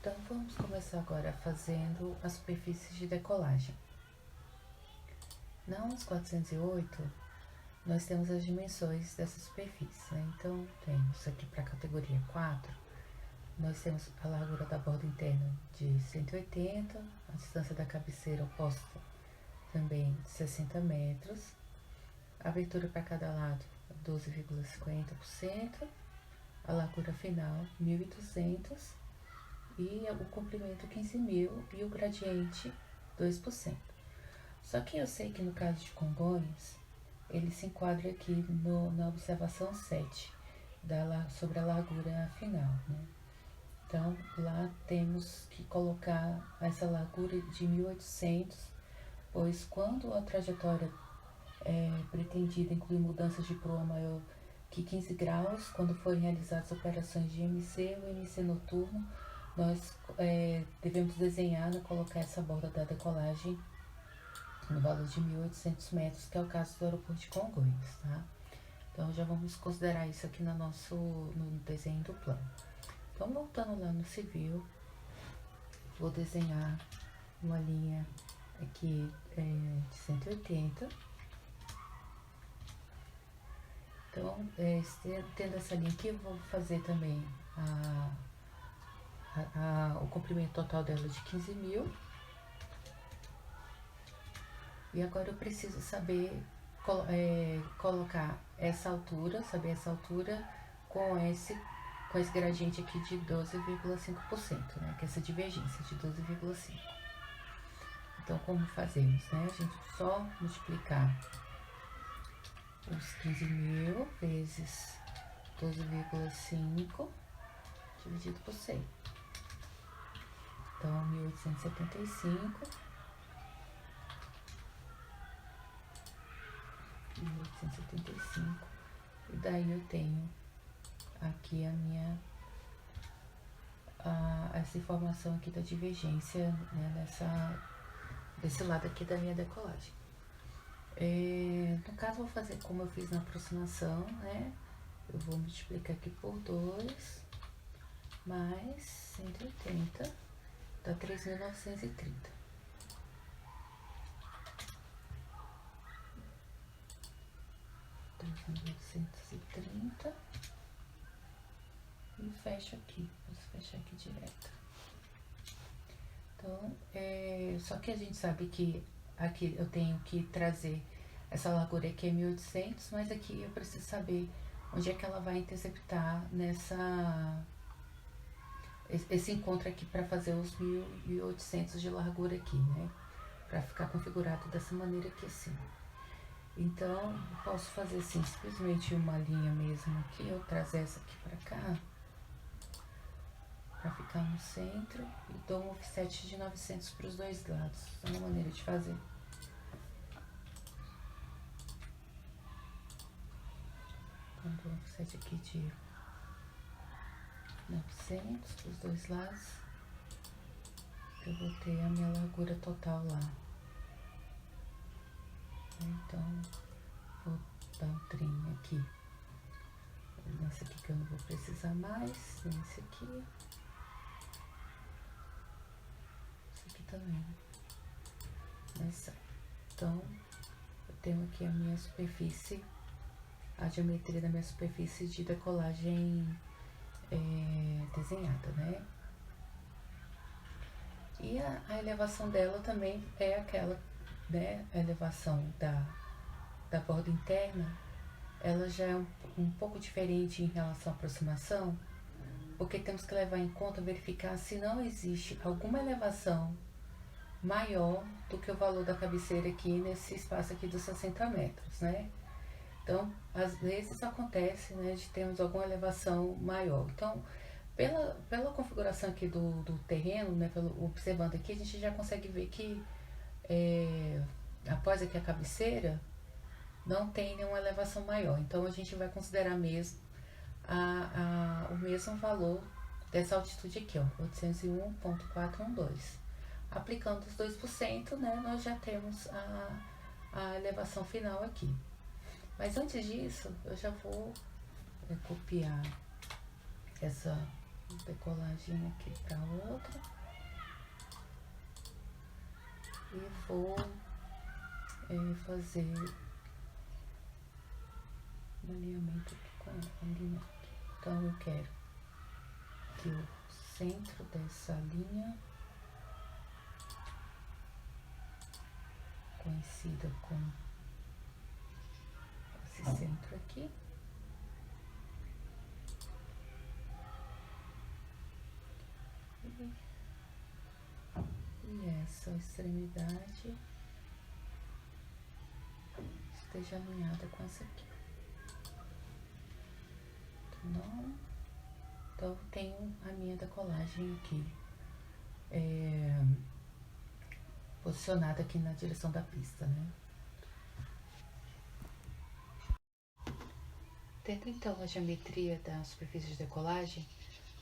Então, vamos começar agora fazendo a superfície de decolagem. Na 11408, nós temos as dimensões dessa superfície, né? Então, temos aqui para a categoria 4, nós temos a largura da borda interna de 180, a distância da cabeceira oposta também de 60 metros, a abertura para cada lado 12,50%, a largura final 1.200 e o comprimento 15.000 e o gradiente 2%. Só que eu sei que no caso de Congonhas, ele se enquadra aqui na observação 7, sobre a largura final, né? Então, lá temos que colocar essa largura de 1.800, pois quando a trajetória pretendida inclui mudanças de proa maior que 15 graus, quando forem realizadas operações de MC ou MC noturno, nós devemos desenhar, colocar essa borda da decolagem no valor de 1.800 metros, que é o caso do aeroporto de Congonhas, tá? Então, já vamos considerar isso aqui no desenho do plano. Então, voltando lá no civil, vou desenhar uma linha aqui de 180. Então, tendo essa linha aqui, eu vou fazer também o comprimento total dela de 15.000. E agora eu preciso saber colocar essa altura, com esse gradiente aqui de 12,5%, né? Que é essa divergência de 12,5%. Então, como fazemos, né? A gente só multiplicar os 15.000 vezes 12,5 dividido por 100. Então, 1.875. 1.875. E daí eu tenho aqui essa informação aqui da divergência, né, desse lado aqui da minha decolagem. No caso, vou fazer como eu fiz na aproximação, né? Eu vou multiplicar aqui por 2 mais 180, dá 3.930. E fecho aqui, posso fechar aqui direto. Então, só que a gente sabe que aqui eu tenho que trazer essa largura aqui é 1.800, mas aqui eu preciso saber onde é que ela vai interceptar esse encontro aqui para fazer os 1.800 de largura aqui, né? Para ficar configurado dessa maneira aqui assim. Então, eu posso fazer assim, simplesmente uma linha mesmo aqui, eu trazer essa aqui para cá, para ficar no centro, e dou um offset de 900 para os dois lados. É uma maneira de fazer. Então, dou um offset aqui de 900 para os dois lados. Eu vou ter a minha largura total lá. Então, vou dar um trim aqui. Nesse aqui que eu não vou precisar mais. Nesse aqui. Esse aqui também. Então, eu tenho aqui a minha superfície, a geometria da minha superfície de decolagem desenhada, né? E a elevação dela também é aquela, né? A elevação da borda interna, ela já é um pouco diferente em relação à aproximação, porque temos que levar em conta, verificar se não existe alguma elevação maior do que o valor da cabeceira aqui nesse espaço aqui dos 60 metros, né? Então, às vezes acontece, né, de termos alguma elevação maior. Então, pela configuração aqui do terreno, né, observando aqui, a gente já consegue ver que após aqui a cabeceira, não tem nenhuma elevação maior. Então, a gente vai considerar mesmo o mesmo valor dessa altitude aqui, ó, 801,412. Aplicando os 2%, né, nós já temos a elevação final aqui. Mas antes disso, eu já vou copiar essa decolagem aqui para outra. E vou fazer um alinhamento aqui com a linha aqui. Então, eu quero que o centro dessa linha coincida com esse centro aqui. E essa extremidade esteja alinhada com essa aqui. Então, eu tenho a minha decolagem aqui posicionada aqui na direção da pista, né? Tendo então a geometria da superfície de decolagem,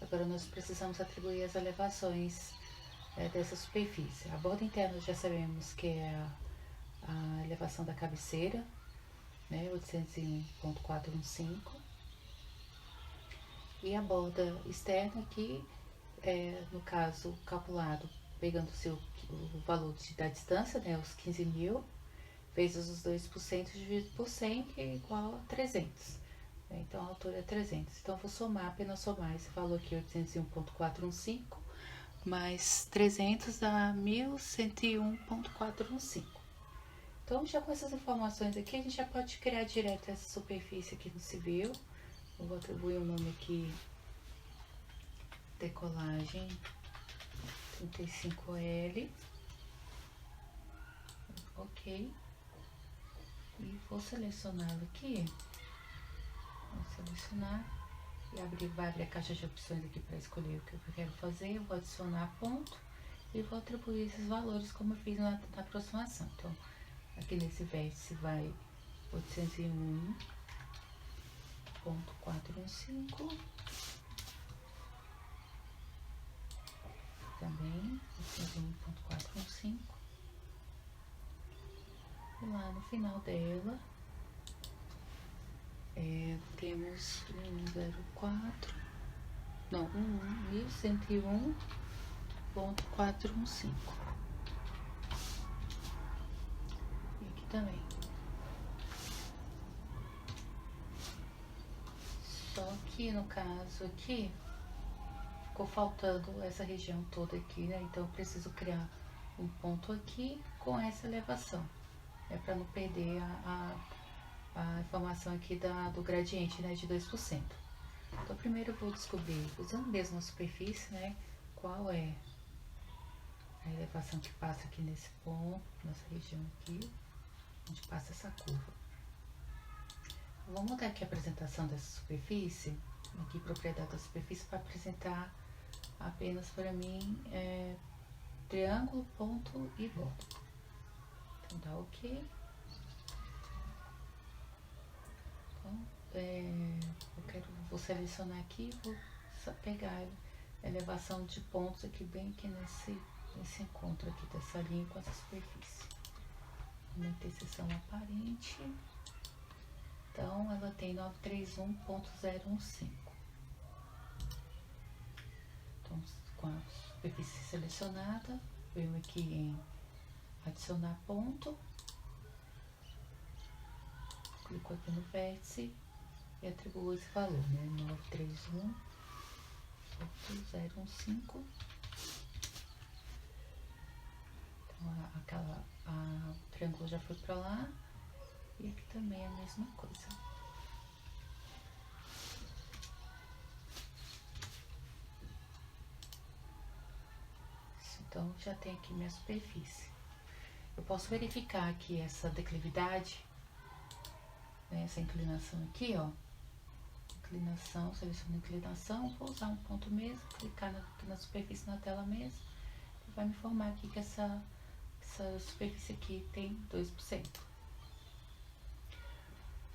agora nós precisamos atribuir as elevações dessa superfície. A borda interna já sabemos que é a elevação da cabeceira, né, 801.415, e a borda externa aqui, no caso calculado, pegando o valor da distância, né, os 15.000, vezes os 2% dividido por 100, que é igual a 300. Então, a altura é 300. Então, vou somar, apenas somar esse valor aqui, 801.415, mais 300 dá 1.101.415. Então, já com essas informações aqui, a gente já pode criar direto essa superfície aqui no civil. Eu vou atribuir o nome aqui, decolagem 35L. Ok. E vou selecioná-lo aqui. Vou selecionar e vai abrir a caixa de opções aqui para escolher o que eu quero fazer. Eu vou adicionar ponto e vou atribuir esses valores como eu fiz na aproximação. Então, aqui nesse vértice vai 801.415, também 801.415, e lá no final dela temos 1101.415, e aqui também. Só que no caso aqui ficou faltando essa região toda aqui, né? Então eu preciso criar um ponto aqui com essa elevação, para não perder a informação aqui do gradiente, né, de 2%. Então primeiro eu vou descobrir, usando mesmo a superfície, né, qual é a elevação que passa aqui nesse ponto, nessa região aqui, onde passa essa curva. Vou mudar aqui a apresentação dessa superfície, aqui propriedade da superfície, para apresentar apenas para mim triângulo, ponto e borda. Então dá ok. Então, vou selecionar aqui, vou pegar a elevação de pontos aqui, bem aqui nesse encontro aqui dessa linha com essa superfície. Uma interseção aparente. Então, ela tem 931.015. Então, com a superfície selecionada, venho aqui em adicionar ponto. Clico aqui no vértice e atribuo esse valor, né? 931.015. Então, o triângulo já foi para lá. E aqui também é a mesma coisa. Então, já tem aqui minha superfície. Eu posso verificar aqui essa declividade, né, essa inclinação aqui, ó. Inclinação, seleciono inclinação, vou usar um ponto mesmo, clicar na superfície na tela mesmo. E vai me informar aqui que essa superfície aqui tem 2%.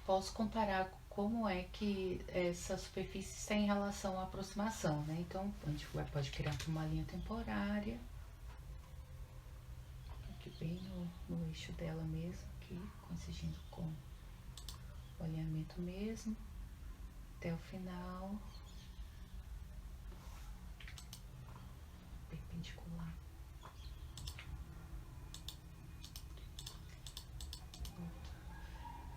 Posso comparar como é que essa superfície está em relação à aproximação, né? Então, a gente pode criar uma linha temporária, aqui bem no eixo dela mesmo, aqui, coincidindo com o alinhamento mesmo, até o final. perpendicular. Vou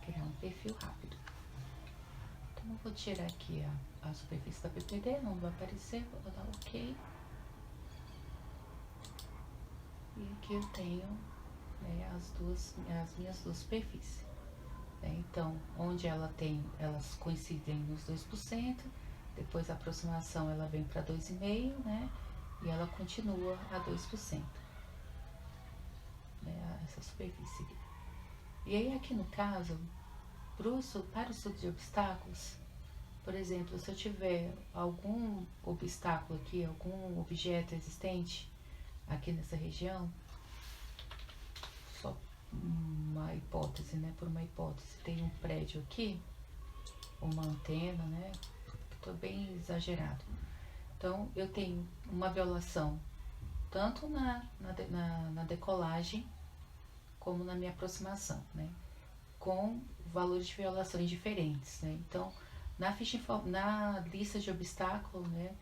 criar um perfil rápido. Então eu vou tirar aqui a superfície da PPD, não vai aparecer, vou dar OK. E aqui eu tenho, né, as minhas duas superfícies. Então, onde elas coincidem nos 2%, depois a aproximação ela vem para 2,5%, né? E ela continua a 2%, né? Essa superfície aqui. E aí aqui no caso, para o estudo de obstáculos, por exemplo, se eu tiver algum obstáculo aqui, algum objeto existente aqui nessa região, só uma hipótese, né? Por uma hipótese, tem um prédio aqui, uma antena, né? Estou bem exagerado. Então, eu tenho uma violação tanto na decolagem como na minha aproximação, né? Com valores de violações diferentes, né? Então, na lista de obstáculos, né?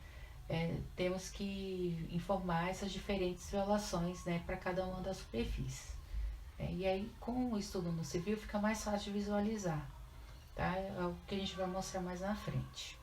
Temos que informar essas diferentes violações, né? Para cada uma das superfícies. E aí, com o estudo no civil, fica mais fácil de visualizar, tá? É o que a gente vai mostrar mais na frente.